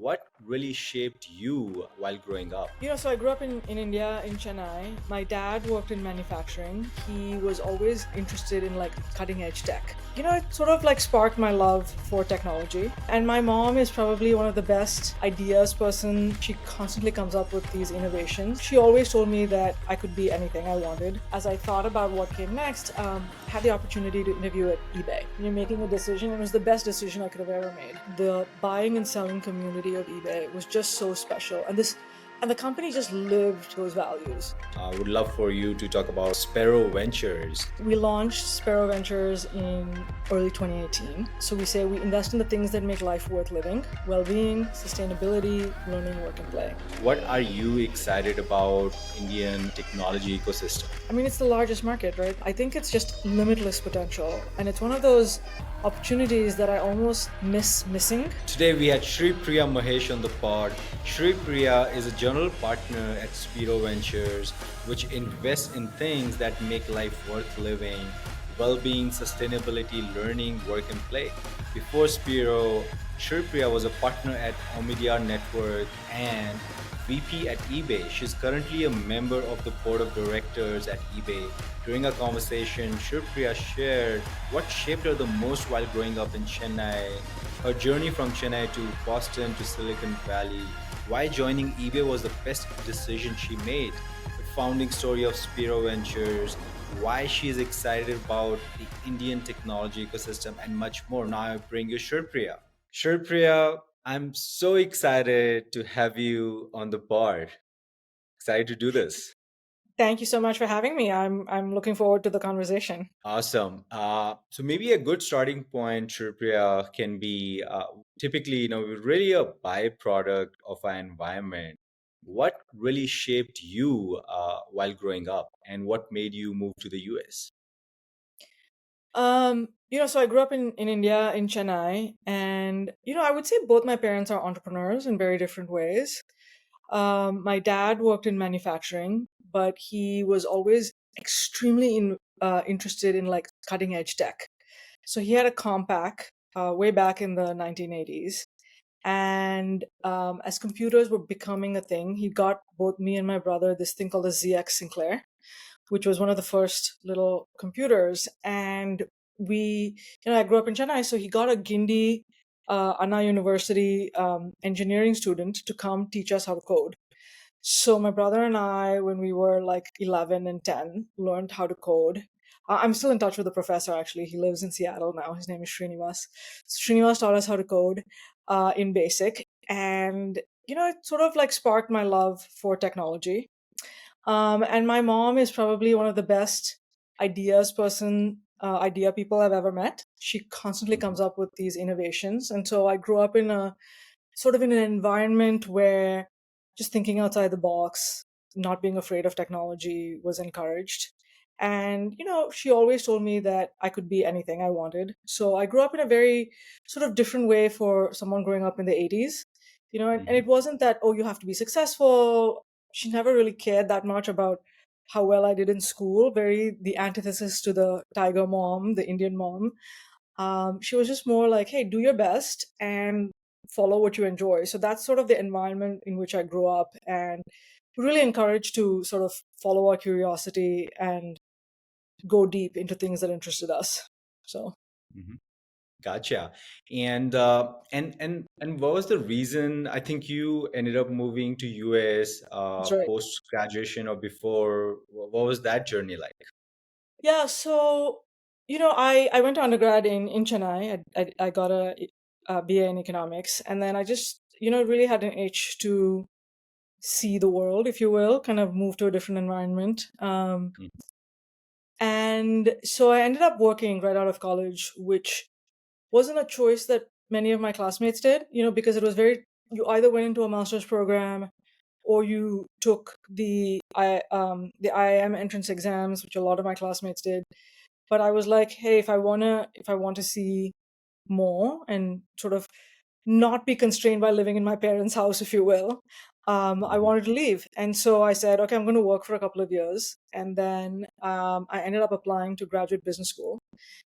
what really shaped you while growing up? So I grew up in India, in Chennai. My dad worked in manufacturing. He was always interested in like cutting edge tech. It sort of like sparked my love for technology. And my mom is probably one of the best ideas person. She constantly comes up with these innovations. She always told me that I could be anything I wanted. As I thought about what came next, had the opportunity to interview at eBay. Making a decision, it was the best decision I could have ever made. The buying and selling community of eBay was just so special. And the company just lived those values. I would love for you to talk about Spero Ventures. We launched Spero Ventures in early 2018. So we say we invest in the things that make life worth living: well-being, sustainability, learning, work, and play. What are you excited about Indian technology ecosystem? It's the largest market, right? I think it's just limitless potential. And it's one of those opportunities that I almost miss missing. Today we had Shripriya Mahesh on the pod. Shripriya is a general partner at Spero Ventures, which invests in things that make life worth living: well-being, sustainability, learning, work, and play. Before Spero, Shripriya was a partner at Omidyar Network and VP at eBay. She's currently a member of the board of directors at eBay. During a conversation, Shripriya shared what shaped her the most while growing up in Chennai, her journey from Chennai to Boston to Silicon Valley, why joining eBay was the best decision she made, the founding story of Spero Ventures, why she is excited about the Indian technology ecosystem, and much more. Now I bring you Shripriya. Shripriya, I'm so excited to have you on the board. Excited to do this. Thank you so much for having me. I'm looking forward to the conversation. Awesome. So maybe a good starting point, Shripriya, can be typically, we're really a byproduct of our environment. What really shaped you while growing up, and what made you move to the US? So I grew up in India, in Chennai, and I would say both my parents are entrepreneurs in very different ways. My dad worked in manufacturing, but he was always extremely interested in like cutting edge tech. So he had a Compaq way back in the 1980s. And as computers were becoming a thing, he got both me and my brother this thing called the ZX Sinclair, which was one of the first little computers. And I grew up in Chennai, so he got a Gindi Anna University engineering student to come teach us how to code. So my brother and I, when we were like 11 and 10, learned how to code. I'm still in touch with the professor, actually. He lives in Seattle now. His name is Srinivas. So Srinivas taught us how to code in BASIC. And, it sort of like sparked my love for technology. And my mom is probably one of the best idea people I've ever met. She constantly Mhm. comes up with these innovations. And so I grew up in a sort of in an environment where just thinking outside the box, not being afraid of technology was encouraged. And, she always told me that I could be anything I wanted. So I grew up in a very sort of different way for someone growing up in the 80s, and Mhm. it wasn't that, oh, you have to be successful. She never really cared that much about how well I did in school, very the antithesis to the tiger mom, the Indian mom. She was just more like, hey, do your best and follow what you enjoy. So that's sort of the environment in which I grew up, and really encouraged to sort of follow our curiosity and go deep into things that interested us. So Mhm. Gotcha. And what was the reason? I think you ended up moving to US that's right. post graduation or before. What was that journey like? Yeah. So I went to undergrad in Chennai. I got a BA in economics, and then I just really had an itch to see the world, if you will, kind of move to a different environment. Mhm. And so I ended up working right out of college, which wasn't a choice that many of my classmates did, because it was you either went into a master's program or you took the IIM entrance exams, which a lot of my classmates did. But I was like, hey, if I want to see more and sort of not be constrained by living in my parents' house, if you will. I Mhm. wanted to leave. And so I said, okay, I'm going to work for a couple of years. And then I ended up applying to graduate business school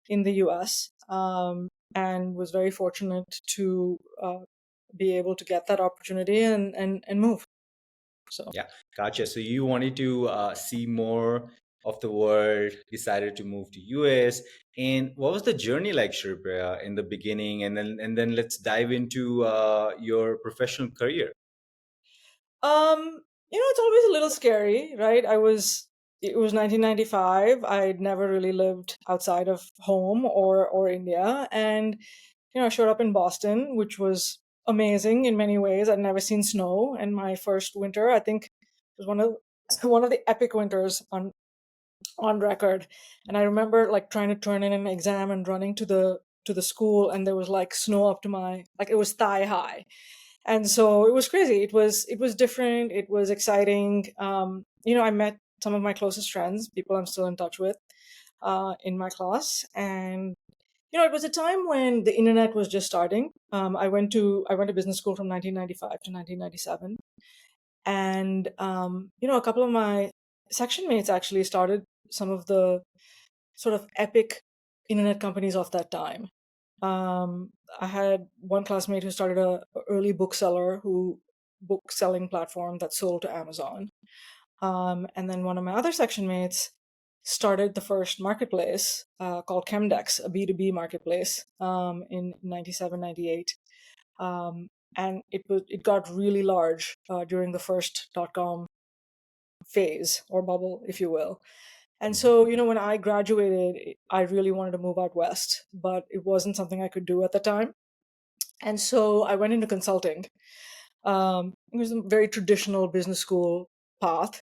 in the US, and was very fortunate to be able to get that opportunity and move. So Yeah, gotcha. So you wanted to see more of the world, decided to move to US. And what was the journey like, Shripriya, in the beginning? And then let's dive into your professional career. it's always a little scary, right? It was 1995. I'd never really lived outside of home or India. And, I showed up in Boston, which was amazing in many ways. I'd never seen snow. And my first winter, I think, was one of the epic winters on record. And I remember like trying to turn in an exam and running to the school, and there was like snow up to my, like, it was thigh high. And so it was crazy. It was different. It was exciting. I met some of my closest friends, people I'm still in touch with, in my class. And it was a time when the internet was just starting. I went to business school from 1995 to 1997. And a couple of my section mates actually started some of the sort of epic internet companies of that time. I had one classmate who started a early bookseller who book selling platform that sold to Amazon. And then one of my other section mates started the first marketplace called Chemdex, a B2B marketplace, in 97, 98. And it got really large during the first .com phase or bubble, if you will. And Mhm. so, when I graduated, I really wanted to move out west, but it wasn't something I could do at the time. And so I went into consulting. It was a very traditional business school path,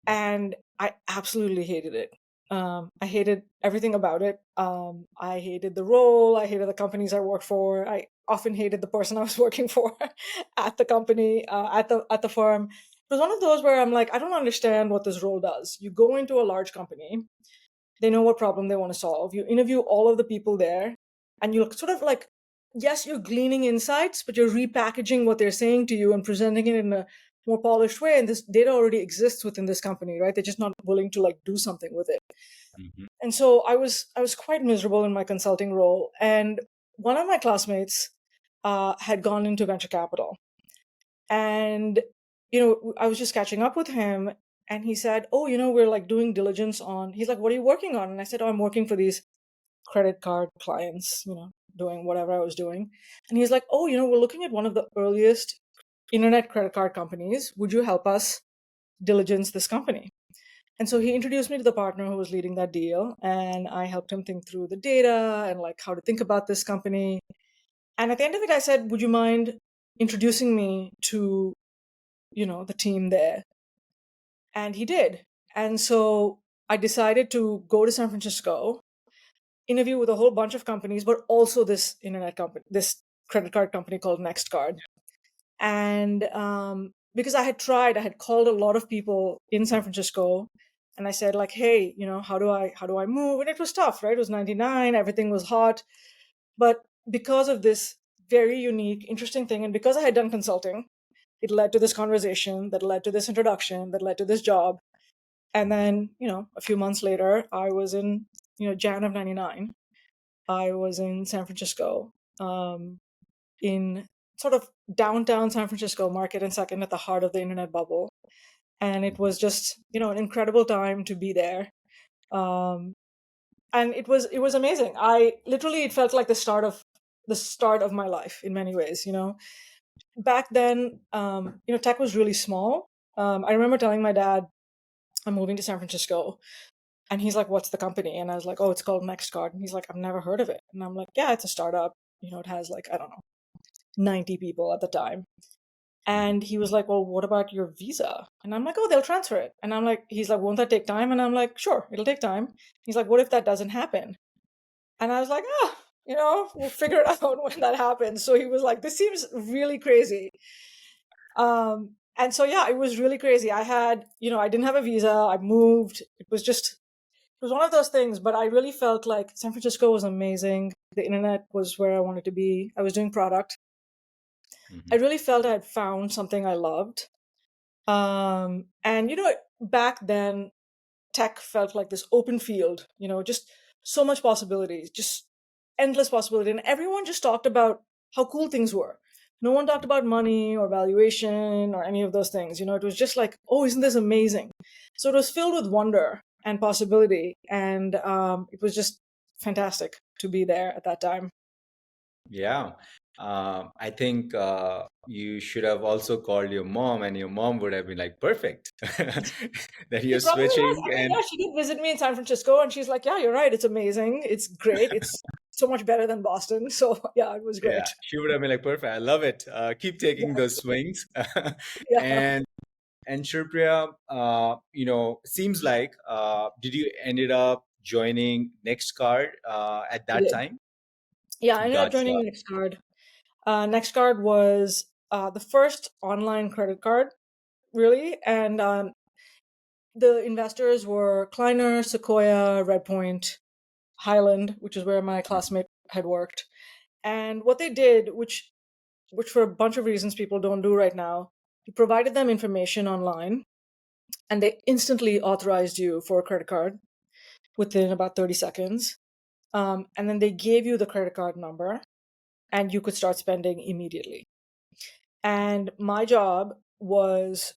and I absolutely hated it. I hated everything about it. I hated the role. I hated the companies I worked for. I often hated the person I was working for at the company, at the firm. It was one of those where I'm like, I don't understand what this role does. You go into a large company, they know what problem they want to solve. You interview all of the people there, and you're sort of like, yes, you're gleaning insights, but you're repackaging what they're saying to you and presenting it in a more polished way. And this data already exists within this company, right? They're just not willing to like do something with it. Mhm. And so I was quite miserable in my consulting role. And one of my classmates had gone into venture capital, and I was just catching up with him, and he said, "Oh, we're like doing diligence on." He's like, "What are you working on?" And I said, "Oh, I'm working for these credit card clients, doing whatever I was doing." And he's like, "Oh, we're looking at one of the earliest internet credit card companies. Would you help us diligence this company?" And so he introduced me to the partner who was leading that deal, and I helped him think through the data and like how to think about this company. And at the end of it, I said, "Would you mind introducing me to the team there?" And he did. And so I decided to go to San Francisco, interview with a whole bunch of companies, but also this internet company, this credit card company called NextCard. And because I had called a lot of people in San Francisco, and I said like, "Hey, how do I move?" And it was tough, right? It was 99, everything was hot. But because of this very unique, interesting thing, and because I had done consulting, it led to this conversation that led to this introduction that led to this job. And then, a few months later, I was in, Jan of 99, I was in San Francisco, in sort of downtown San Francisco, Market and Second, at the heart of the internet bubble. And it was just, an incredible time to be there. Um, and it was amazing. It felt like the start of my life in many ways. Back then, tech was really small. I remember telling my dad, I'm moving to San Francisco. And he's like, "What's the company?" And I was like, "Oh, it's called NextCard." And he's like, "I've never heard of it." And I'm like, "Yeah, it's a startup. It has like, I don't know, 90 people at the time." And he was like, "Well, what about your visa?" And I'm like, "Oh, they'll transfer it." And he's like, "Won't that take time?" And I'm like, "Sure, it'll take time." He's like, "What if that doesn't happen?" And I was like, we'll figure it out when that happens. So he was like, "This seems really crazy." And so, yeah, it was really crazy. I didn't have a visa. I moved. It was one of those things, but I really felt like San Francisco was amazing. The internet was where I wanted to be. I was doing product. I Mhm. really felt I had found something I loved. And back then, tech felt like this open field. Just so much possibilities, just endless possibility, and everyone just talked about how cool things were. No one talked about money or valuation or any of those things. It was just like, oh, isn't this amazing? So it was filled with wonder and possibility. And it was just fantastic to be there at that time. Yeah. I think you should have also called your mom, and your mom would have been like, perfect, that She you're probably was. switching. I mean, And yeah, she did visit me in San Francisco and she's like, yeah, you're right. It's amazing. It's great. It's so much better than Boston. So yeah, it was yeah, great. she would have been like, perfect. I love it. Keep taking those Exactly. swings. Yeah, and Shripriya, seems like, did you ended up joining NextCard at I that did. time? Yeah, I ended up Gotcha. joining NextCard. NextCard was the first online credit card, really. And the investors were Kleiner, Sequoia, Redpoint, Highland, which is where my classmate had worked. And what they did, which for a bunch of reasons people don't do right now, you provided them information online and they instantly authorized you for a credit card within about 30 seconds. And then they gave you the credit card number and you could start spending immediately. And my job was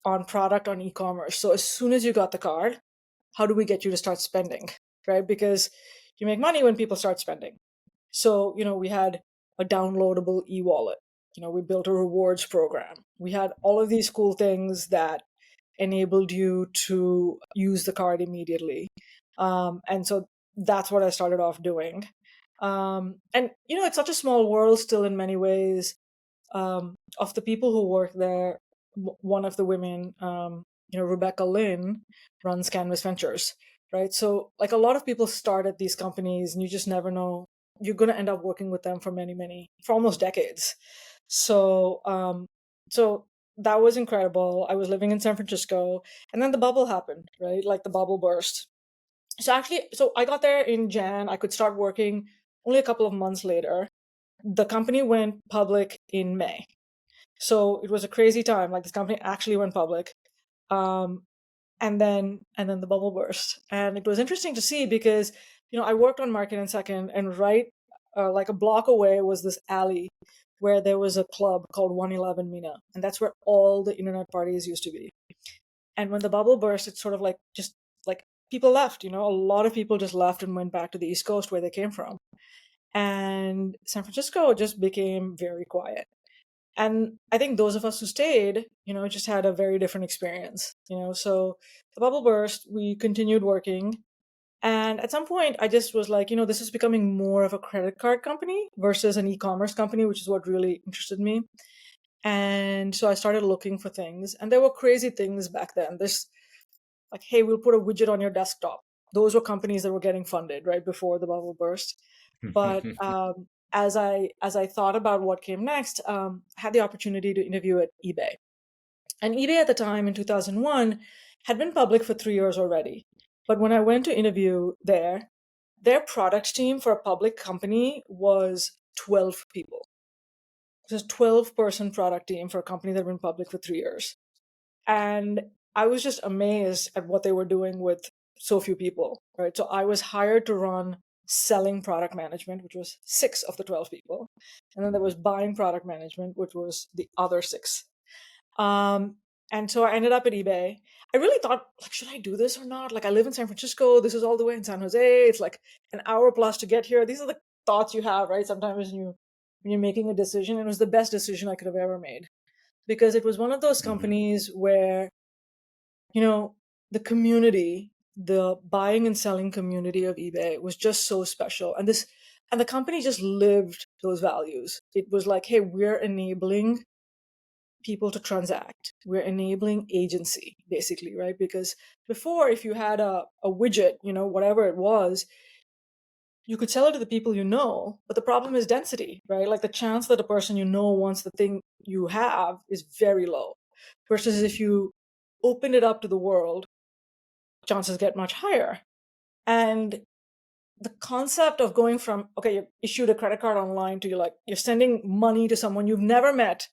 on product on e-commerce. So as soon as you got the card, how do we get you to start spending? Right? Because you make money when people start spending. So, we had a downloadable e-wallet. We built a rewards program. We had all of these cool things that enabled you to use the card immediately. And so that's what I started off doing. And, it's such a small world still in many ways. Of the people who work there, one of the women, Rebecca Lynn, runs Canvas Ventures, right? So, like a lot of people start at these companies, and you just never know you're going to end up working with them for for almost decades. So, so that was incredible. I was living in San Francisco, and then the bubble happened, right? Like the bubble burst. So I got there in Jan. I could start working only a couple of months later. The company went public in May. So it was a crazy time. Like this company actually went public. Um, and then the bubble burst. And it was interesting to see because, I worked on Market and Second, and right like a block away was this alley where there was a club called 111 Mina. And that's where all the internet parties used to be. And when the bubble burst, it's sort of like just like people left, a lot of people just left and went back to the East Coast where they came from. And San Francisco just became very quiet. And I think those of us who stayed, just had a very different experience, So the bubble burst, we continued working. And at some point, I just was like, this is becoming more of a credit card company versus an e-commerce company, which is what really interested me. And so I started looking for things. And there were crazy things back then. This, like, hey, we'll put a widget on your desktop. Those were companies that were getting funded right before the bubble burst. But as I thought about what came next, I had the opportunity to interview at eBay. And eBay at the time in 2001 had been public for 3 years already. But when I went to interview there, their product team for a public company was 12 people. It was a 12-person product team for a company that had been public for 3 years. And I was just amazed at what they were doing with so few people, right? So I was hired to run selling product management, which was 6 of the 12 people. And then there was buying product management, which was the other 6. Um, and so I ended up at eBay. I really thought, like, should I do this or not? Like, I live in San Francisco. This is all the way in San Jose. It's like an hour plus to get here. These are the thoughts you have, right? Sometimes when you're making a decision. It was the best decision I could have ever made because it was one of those companies where, the community, the buying and selling community of eBay was just so special. And the company just lived those values. It was like, hey, we're enabling people to transact. We're enabling agency, basically, right? Because before, if you had a widget, whatever it was, you could sell it to the people you know, but the problem is density, right? Like the chance that a person you know wants the thing you have is very low. Versus if you open it up to the world, chances get much higher. And the concept of going from, okay, you issued a credit card online to you're sending money to someone you've never met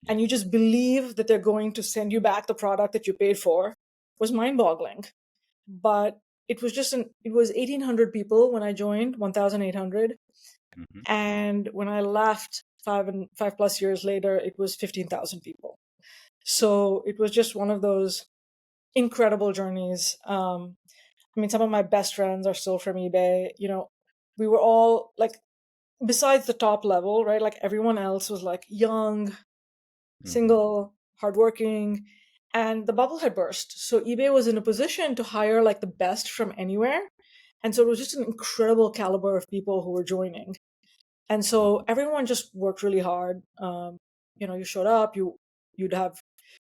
and you just believe that they're going to send you back the product that you paid for was mind-boggling. But it was 1,800 people when I joined, 1,800. And when I left five plus years later, it was 15,000 people. So it was just one of those incredible journeys. I mean, some of my best friends are still from eBay. We were all like, besides the top level, right? Like everyone else was like young, Hmm. single, hardworking, and the bubble had burst. So eBay was in a position to hire like the best from anywhere. And so it was just an incredible caliber of people who were joining. And so everyone just worked really hard. You showed up, you'd have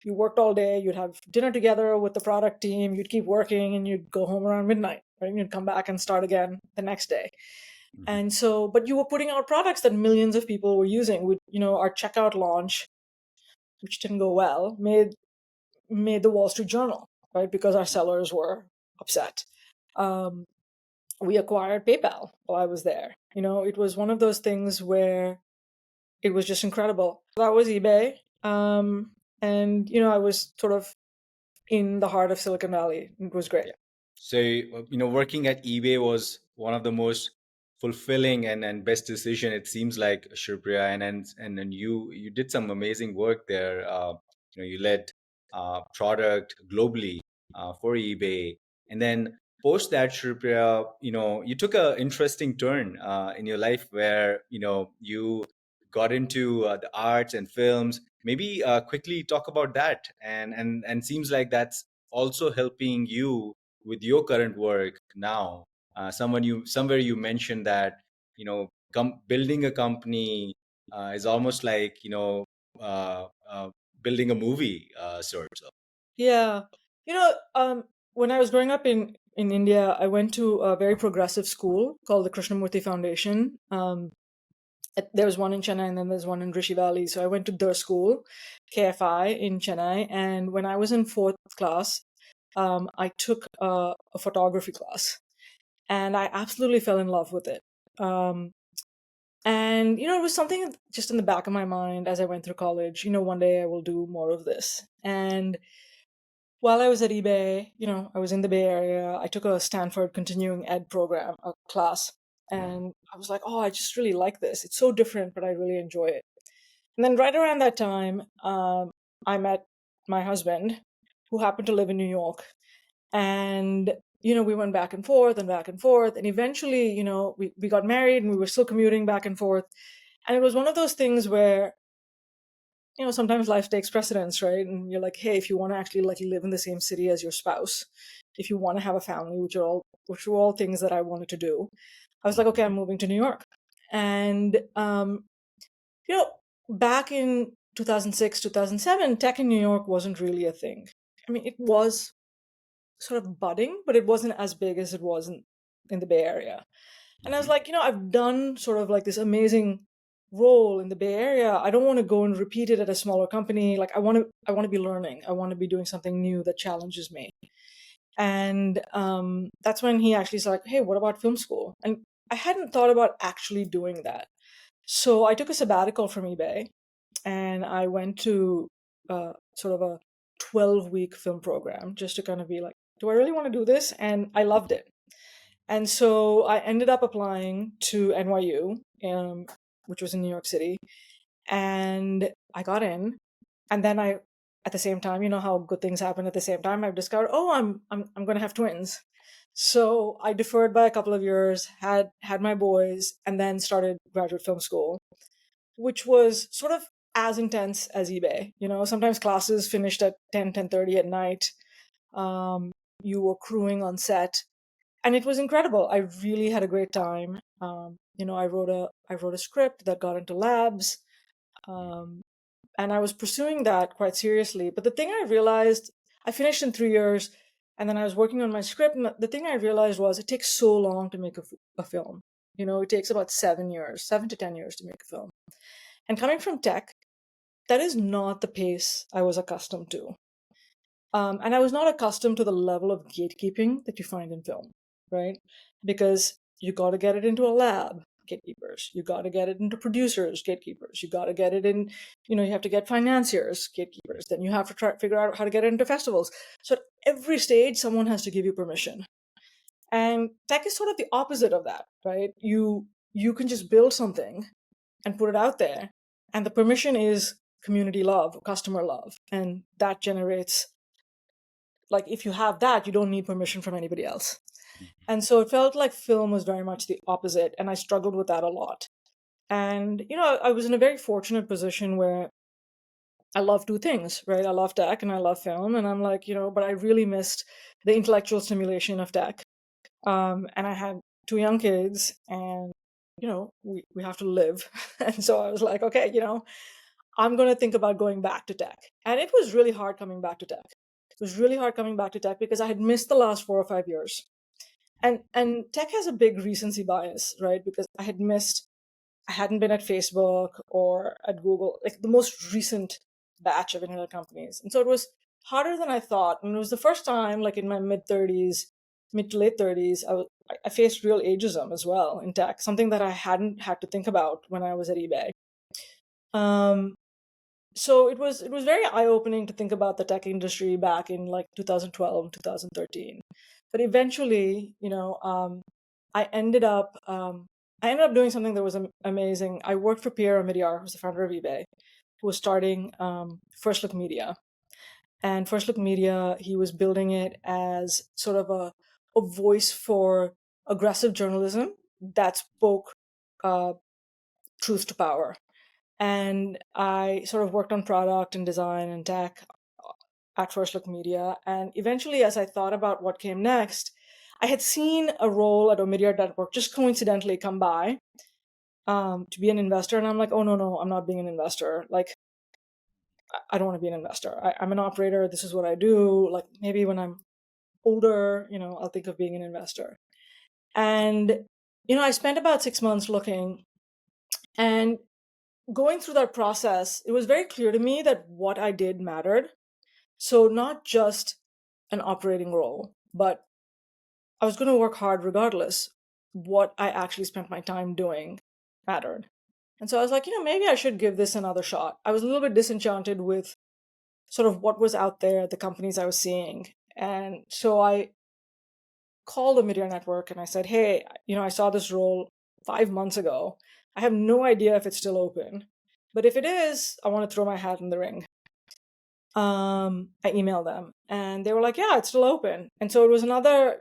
you worked all day, you'd have dinner together with the product team, you'd keep working, and you'd go home around midnight, right? And you'd come back and start again the next day. Hmm. And so, but you were putting out products that millions of people were using. Our checkout launch, which didn't go well, made the Wall Street Journal, right? Because our sellers were upset. Um, we acquired PayPal while I was there. It was one of those things where it was just incredible. That was eBay. And I was sort of in the heart of Silicon Valley. It was great. Yeah. So, working at eBay was one of the most fulfilling and best decision, it seems like, Shripriya, and then you did some amazing work there. You led product globally for eBay, and then post that, Shripriya, you took a interesting turn in your life where you got into the arts and films. Maybe quickly talk about that, and seems like that's also helping you with your current work now. Somewhere you mentioned that building a company is almost like building a movie, sort of. Yeah. When I was growing up in India, I went to a very progressive school called the Krishnamurti Foundation. There's one in Chennai and then there's one in Rishi Valley. So I went to their school, KFI in Chennai. And when I was in fourth class, I took a photography class and I absolutely fell in love with it. Um, and, it was something just in the back of my mind as I went through college. One day I will do more of this. And while I was at eBay, I was in the Bay Area. I took a Stanford continuing ed program, a class, and I was like, oh, I just really like this. It's so different, but I really enjoy it. And then right around that time, I met my husband, who happened to live in New York. And, we went back and forth and back and forth. And eventually, we got married and we were still commuting back and forth. And it was one of those things where sometimes life takes precedence, right? And you're like, hey, if you want to actually like live in the same city as your spouse, if you want to have a family, which are all things that I wanted to do, I was like, okay, I'm moving to New York. And you know, back in 2006, 2007, tech in New York wasn't really a thing. I mean, it was sort of budding, but it wasn't as big as it was in the Bay Area. And I was Hmm. like, I've done sort of like this amazing role in the Bay Area. I don't want to go and repeat it at a smaller company. Like I want to be learning. I want to be doing something new that challenges me. And that's when he actually said, like, hey, what about film school? And I hadn't thought about actually doing that. So I took a sabbatical from eBay and I went to sort of a 12-week film program just to kind of be like, do I really want to do this? And I loved it. And so I ended up applying to NYU, which was in New York City, and I got in. And then at the same time, you know how good things happen at the same time. I've discovered, oh, I'm going to have twins. So I deferred by a couple of years, had my boys, and then started graduate film school, which was sort of as intense as eBay. Sometimes classes finished at 10:30 at night. Um, you were crewing on set and it was incredible. I really had a great time. I wrote a script that got into labs, um, and I was pursuing that quite seriously. But the thing I realized, I finished in 3 years, and then I was working on my script. And the thing I realized was it takes so long to make a film. It takes about 7 years, 7 to 10 years to make a film. And coming from tech, that is not the pace I was accustomed to. And I was not accustomed to the level of gatekeeping that you find in film, right? Because you got to get it into a lab, gatekeepers. You got to get it into producers, gatekeepers. You got to get it in, you have to get financiers, gatekeepers. Then you have to try figure out how to get it into festivals. So at every stage, someone has to give you permission. And tech is sort of the opposite of that, right? You can just build something and put it out there, And the permission is community love, customer love. And that generates, like, if you have that, you don't need permission from anybody else. And so it felt like film was very much the opposite. And I struggled with that a lot. And, I was in a very fortunate position where I love two things, right? I love tech and I love film. And I'm like, but I really missed the intellectual stimulation of tech. And I had two young kids and, we have to live. And so I was like, okay, I'm going to think about going back to tech. And it was really hard coming back to tech. It was really hard coming back to tech because I had missed the last 4 or 5 years. And tech has a big recency bias, right? Because I hadn't been at Facebook or at Google, like the most recent batch of internet companies. And so it was harder than I thought. And it was the first time, like in my mid to late 30s, I faced real ageism as well in tech, something that I hadn't had to think about when I was at eBay. Um, so it was very eye-opening to think about the tech industry back in like 2012, 2013. But eventually, I ended up doing something that was amazing. I worked for Pierre Omidyar, who's the founder of eBay, who was starting First Look Media. And First Look Media, he was building it as sort of a voice for aggressive journalism that spoke uh, truth to power. And I sort of worked on product and design and tech at First Look Media. And eventually, as I thought about what came next, I had seen a role at Omidyar Network just coincidentally come by to be an investor. And I'm like, oh, no, I'm not being an investor. Like, I don't want to be an investor. I'm an operator. This is what I do. Like, maybe when I'm older, I'll think of being an investor. And, I spent about 6 months looking. And going through that process, it was very clear to me that what I did mattered. So not just an operating role, but I was going to work hard regardless. What I actually spent my time doing mattered. And so I was like, maybe I should give this another shot. I was a little bit disenchanted with sort of what was out there, the companies I was seeing. And so I called the Media Network and I said, hey, I saw this role 5 months ago. I have no idea if it's still open. But if it is, I want to throw my hat in the ring. I emailed them and they were like, yeah, it's still open. And so it was another,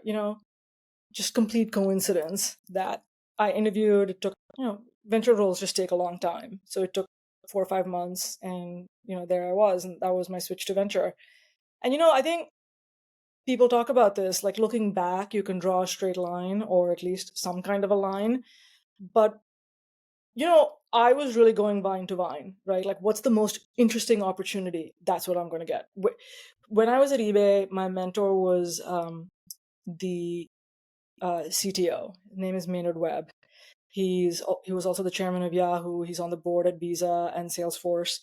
just complete coincidence that I interviewed. It took, venture roles just take a long time. So it took 4 or 5 months and, there I was, and that was my switch to venture. And, I think people talk about this, like looking back, you can draw a straight line or at least some kind of a line. But I was really going vine to vine, right? Like, what's the most interesting opportunity? That's what I'm going to get. When I was at eBay, my mentor was the CTO. His name is Maynard Webb. He was also the chairman of Yahoo. He's on the board at Visa and Salesforce.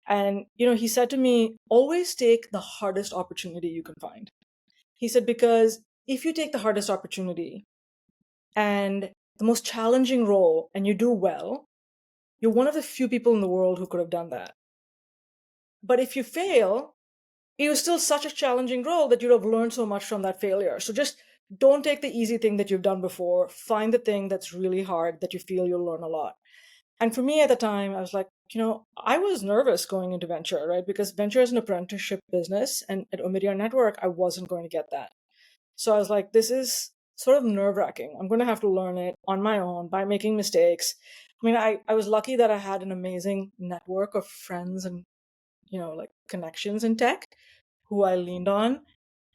And, he said to me, always take the hardest opportunity you can find. He said, because if you take the hardest opportunity and the most challenging role and you do well, you're one of the few people in the world who could have done that. But if you fail, it was still such a challenging role that you'd have learned so much from that failure. So just don't take the easy thing that you've done before. Find the thing that's really hard that you feel you'll learn a lot. And for me at the time, I was like, I was nervous going into venture, right? Because venture is an apprenticeship business. And at Omidyar Network, I wasn't going to get that. So I was like, this is sort of nerve-wracking. I'm going to have to learn it on my own by making mistakes. I mean, I was lucky that I had an amazing network of friends and, like connections in tech who I leaned on.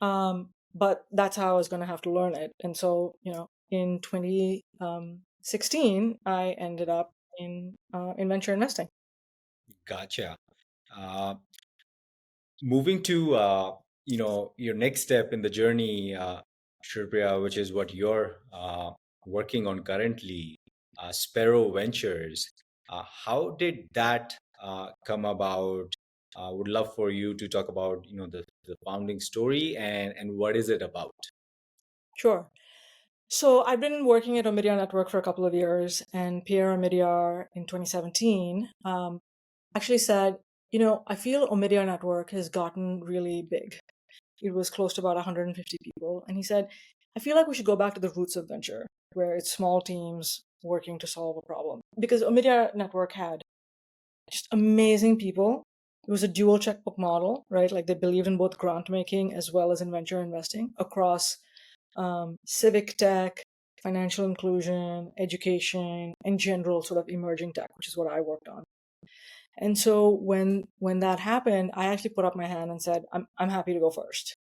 But that's how I was going to have to learn it. And so, in 2016, I ended up in venture investing. Gotcha. Uh, Moving to your next step in the journey, Shripriya, which is what you're working on currently, Spero Ventures. How did that come about? Would love for you to talk about the founding story and what is it about? Sure. So I've been working at Omidyar Network for a couple of years, and Pierre Omidyar in 2017 actually said, I feel Omidyar Network has gotten really big. It was close to about 150 people. And he said, I feel like we should go back to the roots of venture, where it's small teams working to solve a problem. Because Omidyar Network had just amazing people. It was a dual checkbook model, right? Like they believed in both grant making as well as in venture investing across civic tech, financial inclusion, education, and general sort of emerging tech, which is what I worked on. And so when that happened, I actually put up my hand and said, I'm happy to go first.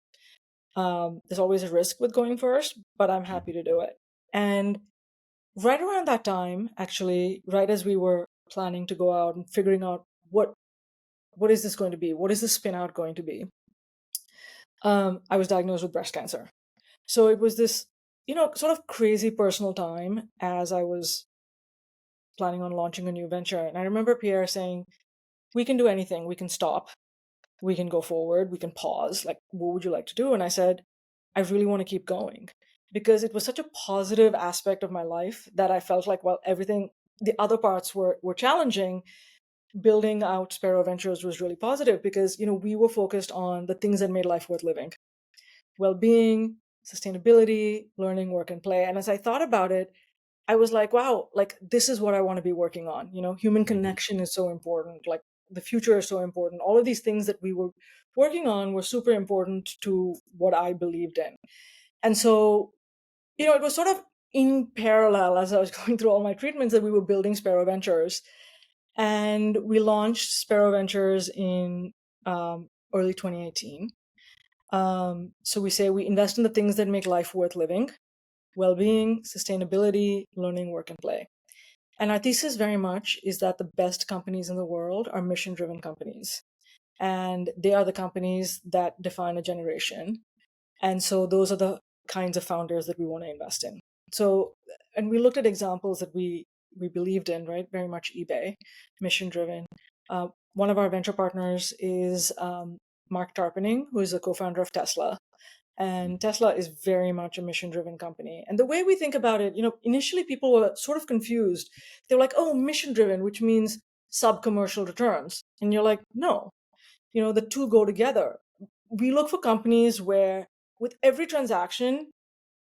There's always a risk with going first, but I'm happy to do it. And right around that time, actually, right as we were planning to go out and figuring out what is this going to be, what is the spin out going to be, I was diagnosed with breast cancer. So it was this, sort of crazy personal time as I was planning on launching a new venture. And I remember Pierre saying, "We can do anything. We can stop. We can go forward. We can pause. Like, what would you like to do?" And I said, "I really want to keep going," because it was such a positive aspect of my life that I felt like, while everything, the other parts were challenging, building out Spero Ventures was really positive because, we were focused on the things that made life worth living: well-being, sustainability, learning, work, and play. And as I thought about it, I was like, wow, like this is what I want to be working on. Human Hmm. connection is so important. Like the future is so important. All of these things that we were working on were super important to what I believed in. And so, it was sort of in parallel as I was going through all my treatments that we were building Spero Ventures. And we launched Spero Ventures in early 2018. So we say we invest in the things that make life worth living: well-being, sustainability, learning, work, and play. And our thesis very much is that the best companies in the world are mission-driven companies. And they are the companies that define a generation. And so those are the kinds of founders that we want to invest in. So, and we looked at examples that we believed in, right? Very much eBay, mission-driven. One of our venture partners is Mark Tarpening, who is a co-founder of Tesla. And Tesla is very much a mission driven company. And the way we think about it, initially people were sort of confused. They were like, oh, mission driven, which means sub commercial returns. And you're like, no, the two go together. We look for companies where with every transaction,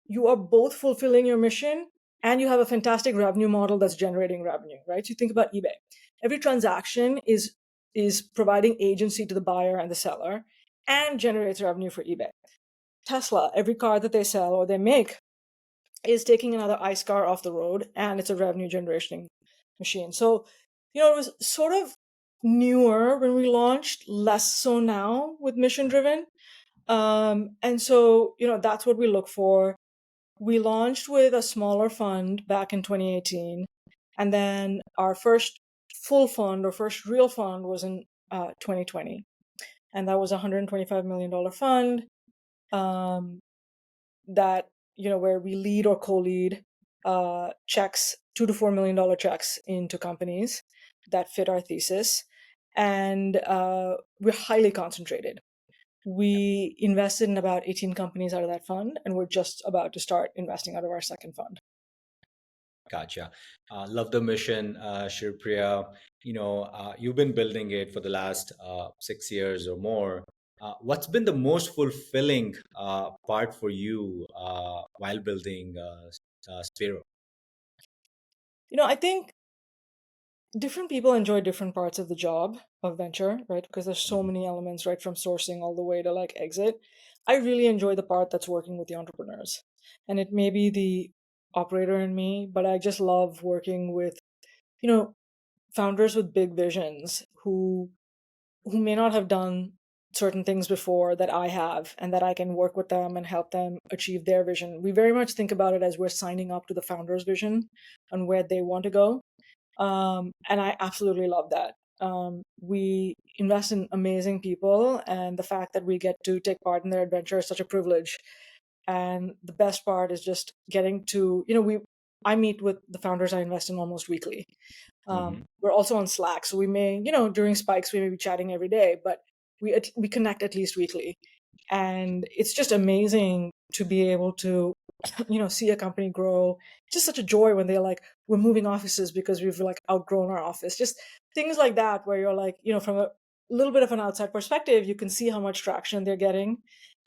you are both fulfilling your mission and you have a fantastic revenue model that's generating revenue, right? So you think about eBay. Every transaction is providing agency to the buyer and the seller and generates revenue for eBay. Tesla, every car that they sell or they make is taking another ICE car off the road, and it's a revenue generating machine. So, it was sort of newer when we launched, less so now with mission driven. And so, that's what we look for. We launched with a smaller fund back in 2018. And then our first full fund or first real fund was in 2020. And that was a $125 million fund. Um, that where we lead or co-lead checks, $2 to $4 million checks into companies that fit our thesis, and we're highly concentrated. We invested in about 18 companies out of that fund, and we're just about to start investing out of our second fund. Gotcha. Love the mission, Shripriya. You've been building it for the last 6 years or more. What's been the most fulfilling part for you while building Spiro? I think different people enjoy different parts of the job of venture, right? Because there's so Mhm. many elements, right, from sourcing all the way to like exit. I really enjoy the part that's working with the entrepreneurs. And it may be the operator in me, but I just love working with, you know, founders with big visions who may not have done certain things before that I have, and that I can work with them and help them achieve their vision. We very much think about it as we're signing up to the founder's vision and where they want to go. And I absolutely love that. We invest in amazing people, and the fact that we get to take part in their adventure is such a privilege. And the best part is just getting to, I meet with the founders I invest in almost weekly. Mhm. We're also on Slack, so we may, during spikes, we may be chatting every day, but we connect at least weekly, and it's just amazing to be able to see a company grow. It's just such a joy when they're like, we're moving offices because we've like outgrown our office. Just things like that where you're like, from a little bit of an outside perspective, you can see how much traction they're getting,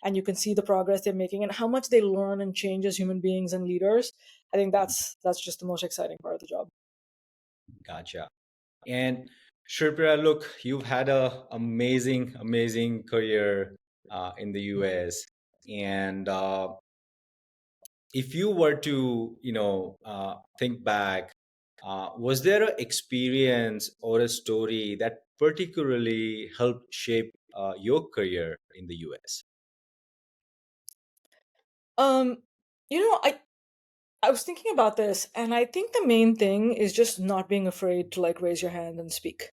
and you can see the progress they're making and how much they learn and change as human beings and leaders. I think that's just the most exciting part of the job. Gotcha. And Shripriya, look, you've had a amazing, amazing career in the US, and if you were to, think back, was there an experience or a story that particularly helped shape your career in the US? Um, I was thinking about this, and I think the main thing is just not being afraid to like raise your hand and speak.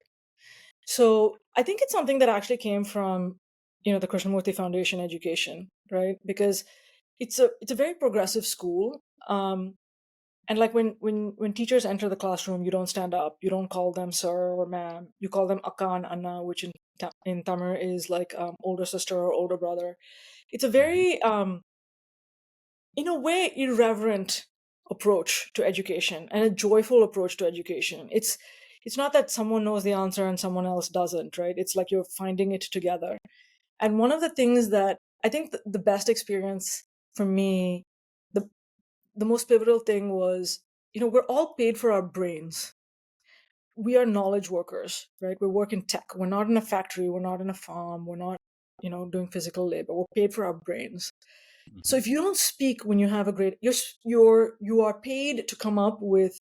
So I think it's something that actually came from, the Krishnamurti Foundation education, right? Because it's a very progressive school. And like when teachers enter the classroom, you don't stand up, you don't call them sir or ma'am, you call them akka and anna, which in Tamil is like older sister or older brother. It's a Mhm. very in a way irreverent approach to education and a joyful approach to education. It's not that someone knows the answer and someone else doesn't, right? It's like you're finding it together. And one of the things that I think the best experience for me, the the most pivotal thing was, we're all paid for our brains. We are knowledge workers, right? We work in tech. We're not in a factory, we're not in a farm, we're not, doing physical labor. We're paid for our brains. So Mhm. if you don't speak when you have a great, you are paid to come up with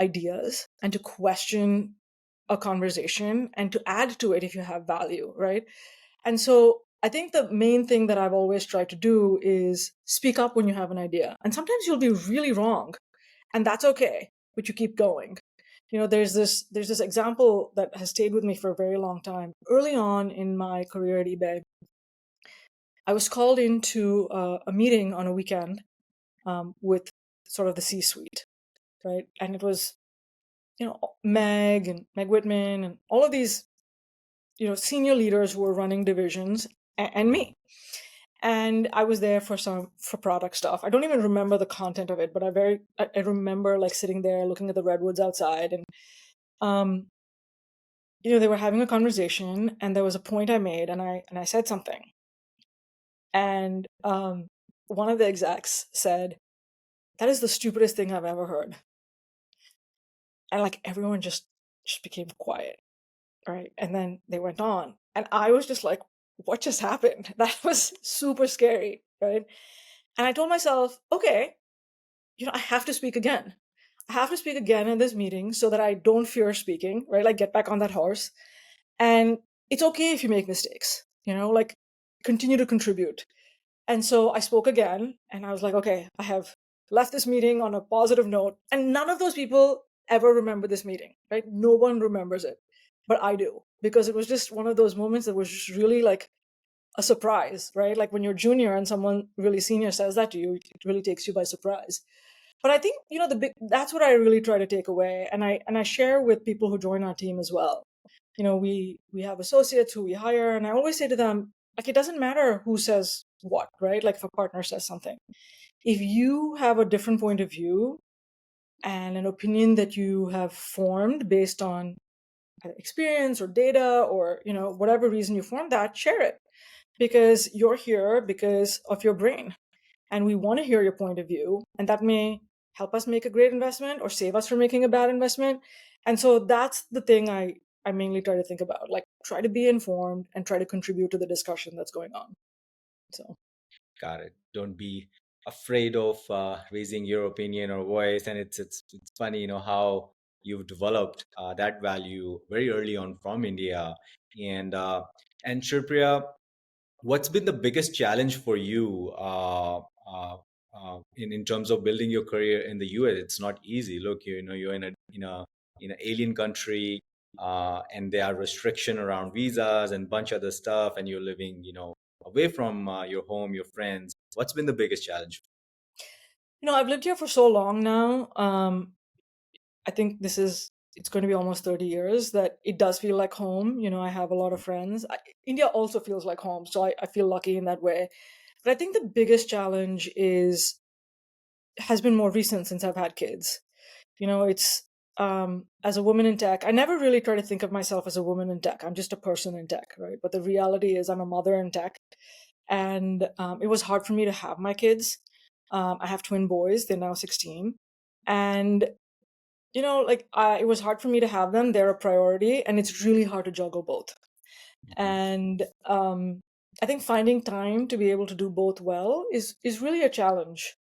ideas and to question a conversation and to add to it if you have value, right? And so I think the main thing that I've always tried to do is speak up when you have an idea. And sometimes you'll be really wrong, and that's okay, but you keep going. There's this example that has stayed with me for a very long time. Early on in my career at eBay, I was called into a meeting on a weekend with sort of the C-suite, right? And it was, Meg and Meg Whitman and all of these, senior leaders who were running divisions and me. And I was there for product stuff. I don't even remember the content of it, but I remember like sitting there looking at the redwoods outside, and um, they were having a conversation, and there was a point I made, and I said something, and one of the execs said, "That is the stupidest thing I've ever heard," and like everyone just became quiet, right? And then they went on, and I was just like, "What just happened?" That was super scary, right? And I told myself, okay, I have to speak again. I have to speak again in this meeting so that I don't fear speaking, right? Like get back on that horse. And it's okay if you make mistakes, like continue to contribute. And so I spoke again, and I was like, okay, I have left this meeting on a positive note. And none of those people ever remember this meeting, right? No one remembers it, but I do, because it was just one of those moments that was just really like a surprise, right? Like when you're junior and someone really senior says that to you, it really takes you by surprise. But I think, that's what I really try to take away, and I share with people who join our team as well. We have associates who we hire, and I always say to them, like, it doesn't matter who says what, right? Like if a partner says something, if you have a different point of view and an opinion that you have formed based on experience or data, or whatever reason you formed that, share it, because you're here because of your brain, and we want to hear your point of view, and that may help us make a great investment or save us from making a bad investment. And so that's the thing I mainly try to think about, like try to be informed and try to contribute to the discussion that's going on. So Got it. Don't be afraid of raising your opinion or voice. And it's funny, how you've developed that value very early on from India. And Shripriya, what's been the biggest challenge for you in terms of building your career in the US? It's not easy. Look, you're in an alien country, and there are restriction around visas and bunch other stuff, and you're living, away from your home, your friends. What's been the biggest challenge? I've lived here for so long now. I think it's going to be almost 30 years that it does feel like home. I have a lot of friends. India also feels like home, so I feel lucky in that way. But I think the biggest challenge has been more recent since I've had kids. It's as a woman in tech, I never really try to think of myself as a woman in tech. I'm just a person in tech, right? But the reality is I'm a mother in tech, and it was hard for me to have my kids. I have twin boys; they're now 16, and it was hard for me to have them. They're a priority, and it's really hard to juggle both. Mhm. And I think finding time to be able to do both well is really a challenge.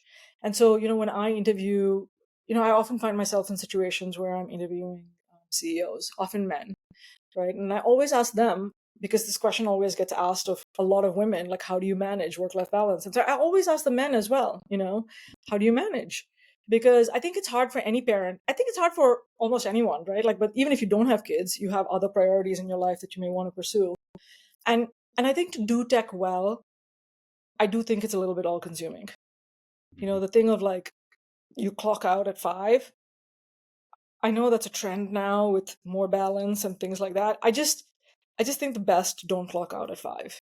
And so, when I interview, I often find myself in situations where I'm interviewing CEOs, often men, right? And I always ask them, because this question always gets asked of a lot of women, like, how do you manage work-life balance? And so I always ask the men as well, how do you manage? Because I think it's hard for any parent. I think it's hard for almost anyone, right? Like, but even if you don't have kids, you have other priorities in your life that you may want to pursue. And and I think to do tech well, I do think it's a little bit all consuming. Mhm. The thing of like, you clock out at 5. I know that's a trend now with more balance and things like that. I just think the best don't clock out at 5.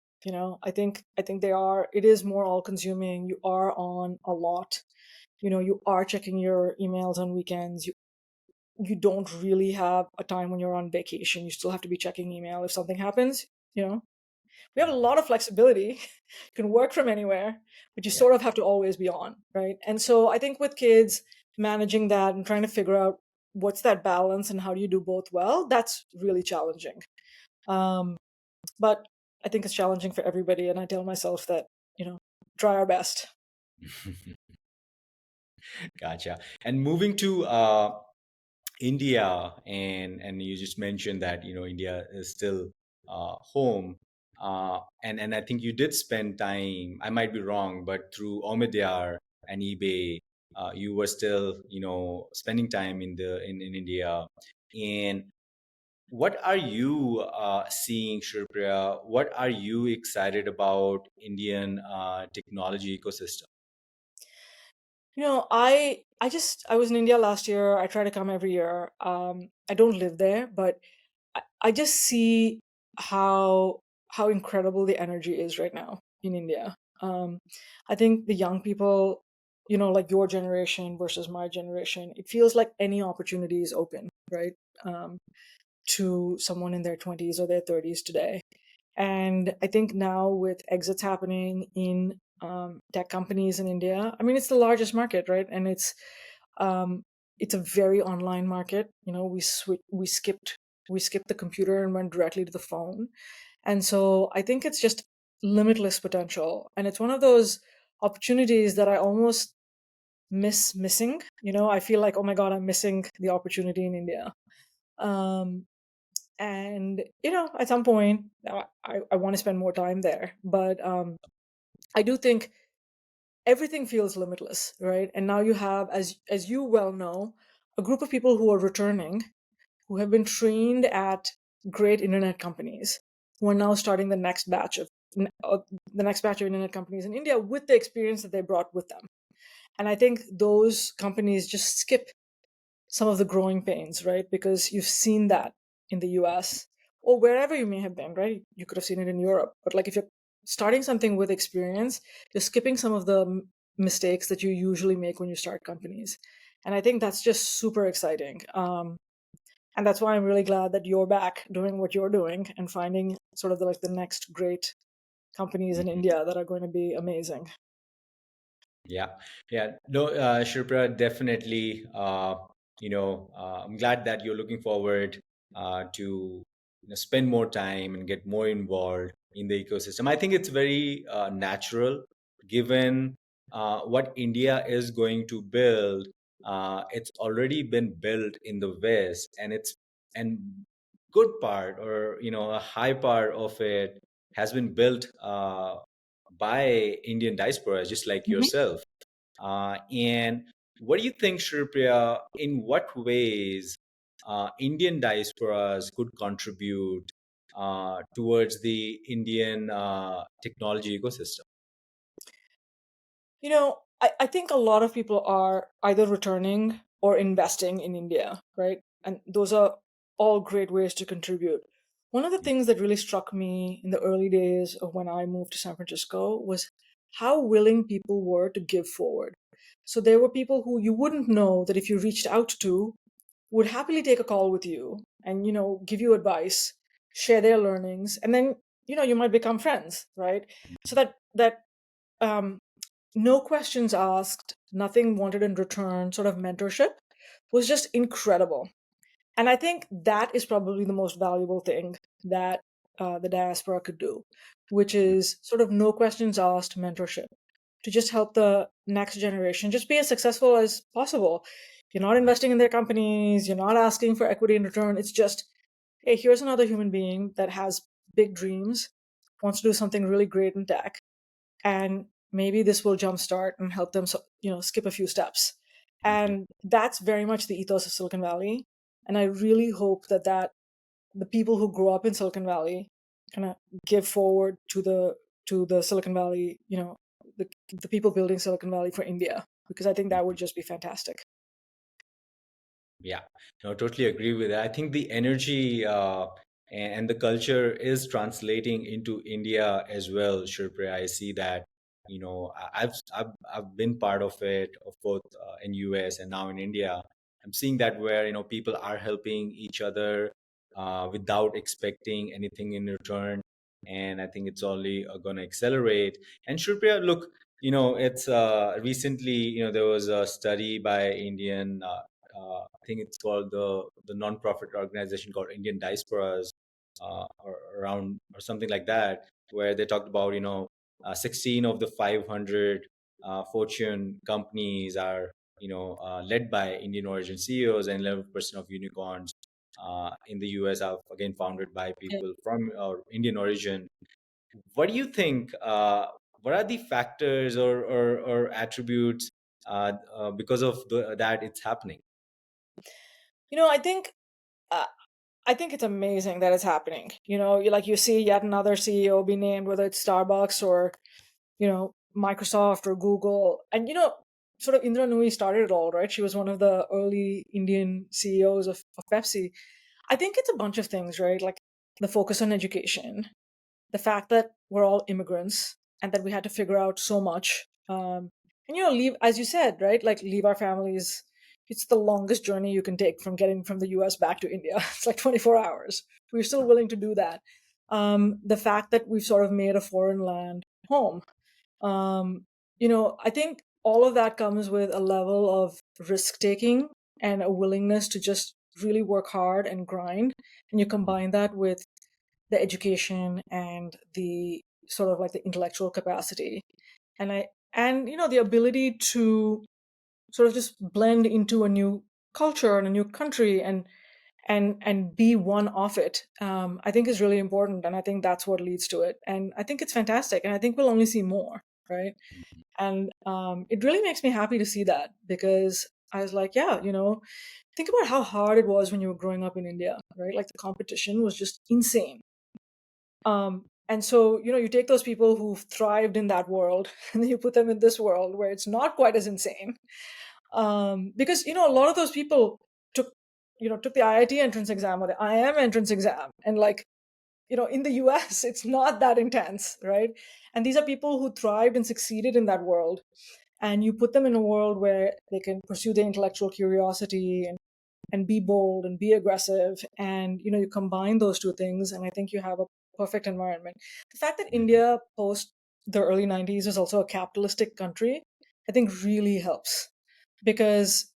I think it is more all consuming. You are on a lot. You are checking your emails on weekends. You don't really have a time when you're on vacation. You still have to be checking email if something happens, you know. We have a lot of flexibility. You can work from anywhere, but you Yeah. sort of have to always be on, right? And so I think with kids, managing that and trying to figure out what's that balance and how do you do both well, that's really challenging. Um, but I think it's challenging for everybody. And I tell myself that, you know, try our best. Gotcha. And moving to India, and you just mentioned that India is still home, and I think you did spend time. I might be wrong, but through Omidyar and eBay, you were still spending time in India. And what are you seeing, Shripriya? What are you excited about Indian technology ecosystem? I was in India last year. I try to come every year. I don't live there, but I just see how how incredible the energy is right now in India. Um, I think the young people, like your generation versus my generation, it feels like any opportunity is open, right? Um, to someone in their 20s or their 30s today. And I think now with exits happening in tech companies in India, I mean, it's the largest market, right? And um, it's a very online market. We skipped the computer and went directly to the phone, and so I think it's just limitless potential, and it's one of those opportunities that I almost missing. I feel like, oh my god, I'm missing the opportunity in India. Um, and at some point, I want to spend more time there, but I do think everything feels limitless, right? And now you have, as you well know, a group of people who are returning, who have been trained at great internet companies, who are now starting the next batch of internet companies in India with the experience that they brought with them. And I think those companies just skip some of the growing pains, right? Because you've seen that in the US or wherever you may have been, right? You could have seen it in Europe. But like, if you're starting something with experience, you're skipping some of the mistakes that you usually make when you start companies. And I think that's just super exciting. And that's why I'm really glad that you're back doing what you're doing and finding sort of the next great companies in India that are going to be amazing. Yeah, yeah. No, Shripriya, definitely. I'm glad that you're looking forward to spend more time and get more involved in the ecosystem. I think it's very natural, given what India is going to build. It's already been built in the West, and good part, or a high part of it has been built by Indian diasporas, just like Mhm. yourself. And what do you think, Shripriya, in what ways Indian diasporas could contribute towards the Indian technology ecosystem? I think a lot of people are either returning or investing in India, right? And those are all great ways to contribute. One of the things that really struck me in the early days of when I moved to San Francisco was how willing people were to give forward. So there were people who you wouldn't know that if you reached out to would happily take a call with you and, give you advice, share their learnings, and then, you might become friends, right? So that um, no questions asked, nothing wanted in return, sort of mentorship. was just incredible. And I think that is probably the most valuable thing that the diaspora could do, which is sort of no questions asked mentorship to just help the next generation just be as successful as possible. You're not investing in their companies, you're not asking for equity in return. It's just, hey, here's another human being that has big dreams, wants to do something really great in tech, and maybe this will jumpstart and help them, skip a few steps. Mhm. And that's very much the ethos of Silicon Valley. And I really hope that the people who grow up in Silicon Valley kind of give forward to the Silicon Valley, the people building Silicon Valley for India, because I think that would just be fantastic. Yeah, no, totally agree with that. I think the energy and the culture is translating into India as well, Shripriya. I see that, I've been part of it, of both in US and now in India. I'm seeing that where, people are helping each other without expecting anything in return. And I think it's only going to accelerate. And Shripriya, look, it's recently, there was a study by Indian I think it's called the non-profit organization called Indian Diasporas, or around or something like that, where they talked about 16 of the 500 Fortune companies are led by Indian origin CEOs, and 11% of unicorns in the US are again founded by people from Indian origin. What do you think? What are the factors or attributes because of that it's happening? You know, I think uh, I think it's amazing that it's happening. You see yet another CEO be named, whether it's Starbucks or Microsoft or Google, and sort of Indra Nooyi started it all, right? She was one of the early Indian CEOs of Pepsi. I think it's a bunch of things, right? Like the focus on education, the fact that we're all immigrants and that we had to figure out so much, and leave, as you said, right? Like leave our families. It's the longest journey you can take from getting from the US back to India. It's like 24 hours. We're still willing to do that. The fact that we've sort of made a foreign land home. I think all of that comes with a level of risk taking and a willingness to just really work hard and grind. And you combine that with the education and the sort of like the intellectual capacity, and the ability to sort of just blend into a new culture and a new country and be one of it. I think is really important, and I think that's what leads to it, and I think it's fantastic, and I think we'll only see more, right? And it really makes me happy to see that, because I was like, yeah, think about how hard it was when you were growing up in India, right? Like the competition was just insane. And so, you take those people who've thrived in that world and then you put them in this world where it's not quite as insane. Because, a lot of those people took, took the IIT entrance exam or the IIM entrance exam. And like, in the US, it's not that intense, right? And these are people who thrived and succeeded in that world. And you put them in a world where they can pursue their intellectual curiosity and be bold and be aggressive, and you combine those two things, and I think you have a perfect environment. The fact that Mhm. India post the early 90s is also a capitalistic country, I think really helps, because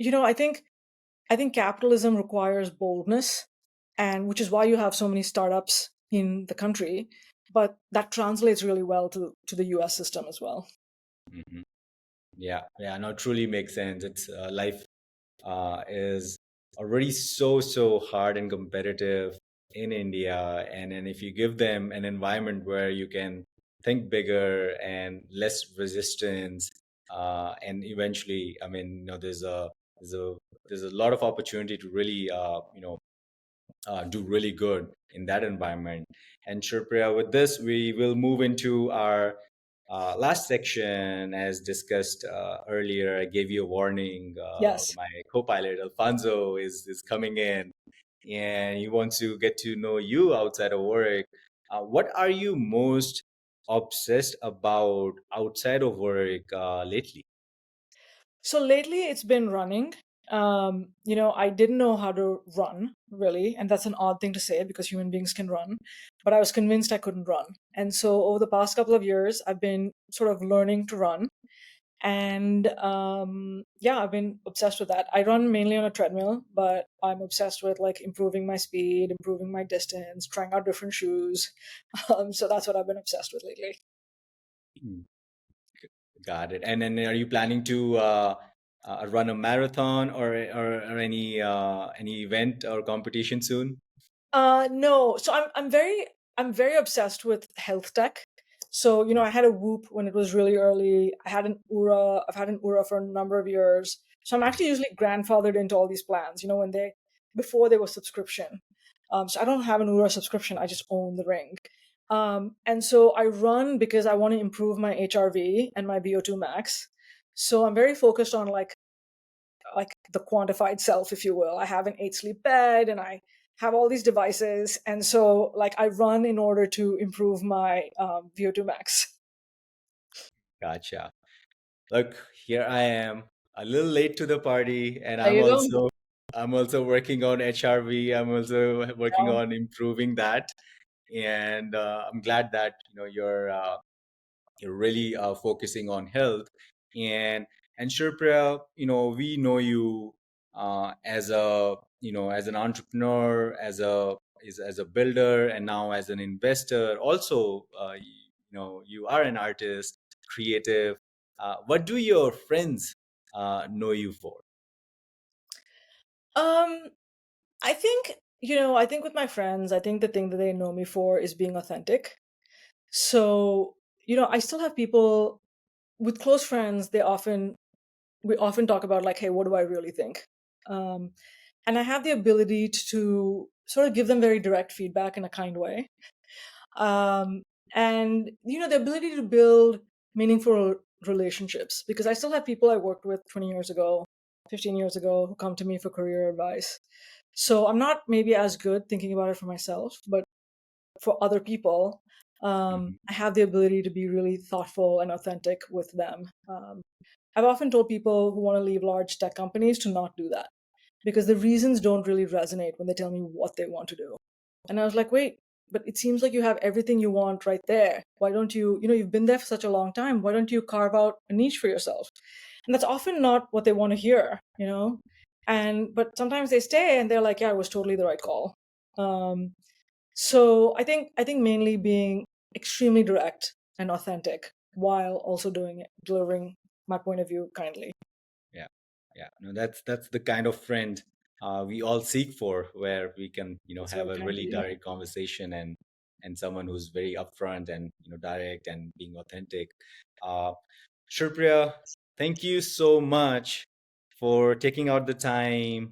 I think capitalism requires boldness, and which is why you have so many startups in the country, but that translates really well to the US system as well. Mhm. Yeah, yeah, no, truly makes sense. It's life is already so hard and competitive in India, and then if you give them an environment where you can think bigger and less resistance, and eventually, I mean, there's a there's a lot of opportunity to really, do really good in that environment. And Shurpriya, with this, we will move into our last section. As discussed earlier, I gave you a warning. Yes. My co-pilot Alfonso is coming in, and he wants to get to know you outside of work. What are you most obsessed about outside of work lately? So lately it's been running. I didn't know how to run really, and that's an odd thing to say because human beings can run, but I was convinced I couldn't run. And so over the past couple of years, I've been sort of learning to run. And yeah, I've been obsessed with that. I run mainly on a treadmill, but I'm obsessed with like improving my speed, improving my distance, trying out different shoes. So that's what I've been obsessed with lately. Mm, got it. And then are you planning to run a marathon or any event or competition soon? No. So I'm very obsessed with health tech. So, I had a Whoop when it was really early. I had an Oura. I've had an Oura for a number of years. So I'm actually usually grandfathered into all these plans, when before they were subscription. So I don't have an Oura subscription. I just own the ring. And so I run because I want to improve my HRV and my VO2 max. So I'm very focused on like the quantified self, if you will. I have an 8 sleep bed and I have all these devices. And so like I run in order to improve my VO2 max. Gotcha. Look, here I am, a little late to the party, and There you go. I'm also working on HRV. I'm also working Yeah. on improving that, and I'm glad that you're really focusing on health. And Shripriya, we know you as a as an entrepreneur, as a builder, and now as an investor. Also, you are an artist, creative. What do your friends know you for? Um, I think with my friends, I think the thing that they know me for is being authentic. So, I still have people with close friends, we often talk about like, hey, what do I really think? Um, and I have the ability to sort of give them very direct feedback in a kind way. Um, and the ability to build meaningful relationships, because I still have people I worked with 20 years ago, 15 years ago, who come to me for career advice. So I'm not maybe as good thinking about it for myself, but for other people, Mhm. I have the ability to be really thoughtful and authentic with them. I've often told people who want to leave large tech companies to not do that because the reasons don't really resonate when they tell me what they want to do. And I was like, wait, but it seems like you have everything you want right there. Why don't you, you've been there for such a long time. Why don't you carve out a niche for yourself? And that's often not what they want to hear. But sometimes they stay and they're like, yeah, it was totally the right call. Um, so I think mainly being extremely direct and authentic while also delivering my point of view kindly. Yeah, yeah. No, that's the kind of friend we all seek for, where we can, That's have very a kind of really you. direct conversation, and someone who's very upfront and direct and being authentic. Uh, Shripriya, thank you so much for taking out the time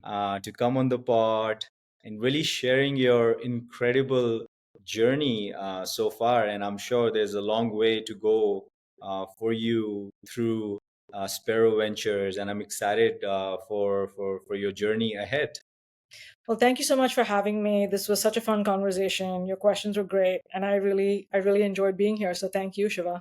to come on the pod and really sharing your incredible journey so far. And I'm sure there's a long way to go for you through Spero Ventures, and I'm excited for your journey ahead. Well, thank you so much for having me. This was such a fun conversation. Your questions were great, and I really enjoyed being here. So thank you, Shiva.